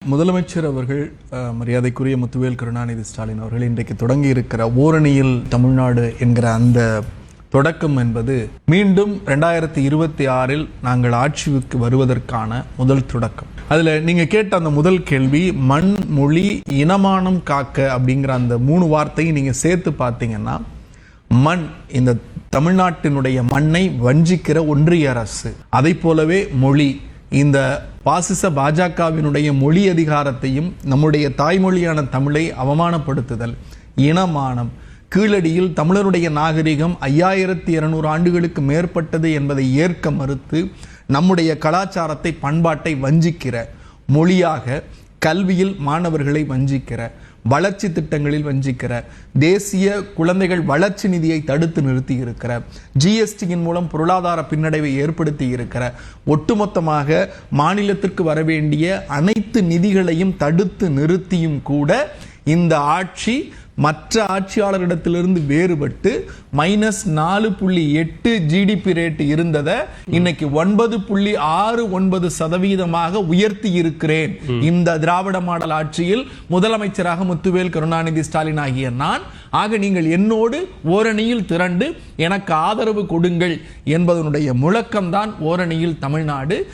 முதலமைச்சர் அவர்கள் மரியாதைக்குரிய முத்துவேல் கருணாநிதி ஸ்டாலின் அவர்கள் இன்றைக்கு தொடங்கி இருக்கிற ஓரணியில் தமிழ்நாடு என்கிற அந்த தொடக்கம் என்பது மீண்டும் 2026 நாங்கள் ஆட்சிக்கு வருவதற்கான முதல் தொடக்கம். அதுல நீங்க கேட்ட அந்த முதல் கேள்வி மண், மொழி, இனமானம் காக்க அப்படிங்கிற அந்த 3 வார்த்தையை நீங்க சேர்த்து பார்த்தீங்கன்னா, மண், இந்த தமிழ்நாட்டினுடைய மண்ணை வஞ்சிக்கிற ஒன்றிய அரசு, அதை போலவே மொழி, இந்த பாசிச பாஜகவினுடைய மொழி அதிகாரத்தையும் நம்முடைய தாய்மொழியான தமிழை அவமானப்படுத்துதல், இனமானம், கீழடியில் தமிழருடைய நாகரிகம் 5200 ஆண்டுகளுக்கு மேற்பட்டது என்பதை ஏற்க மறுத்து நம்முடைய கலாச்சாரத்தை, பண்பாட்டை வஞ்சிக்கிற மொழியாக, கல்வியில் மாணவர்களை வஞ்சிக்கிற, வளர்ச்சி திட்டங்களில் வஞ்சிக்கிற, தேசிய குழந்தைகள் வளர்ச்சி நிதியை தடுத்து நிறுத்தி இருக்கிற, ஜிஎஸ்டியின் மூலம் பொருளாதார பின்னடைவை ஏற்படுத்தி இருக்கிற, ஒட்டுமொத்தமாக மாநிலத்திற்கு வரவேண்டிய அனைத்து நிதிகளையும் தடுத்து நிறுத்தியும் கூட இந்த ஆட்சி மற்ற ஆட்சியாளரிடத்திலிருந்து வேறுபட்டு -4.8 ஜிடிபி ரேட் இருந்ததை இன்னைக்கு 9.69% உயர்த்தி இருக்கிறேன். இந்த திராவிட மாடல் ஆட்சியில் முதலமைச்சராக முத்துவேல் கருணாநிதி ஸ்டாலின் ஆகிய நான். ஆக நீங்கள் என்னோடு ஓரணியில் திரண்டு எனக்கு ஆதரவு கொடுங்கள் என்பதனுடைய முழக்கம்தான் ஓரணியில் தமிழ்நாடு.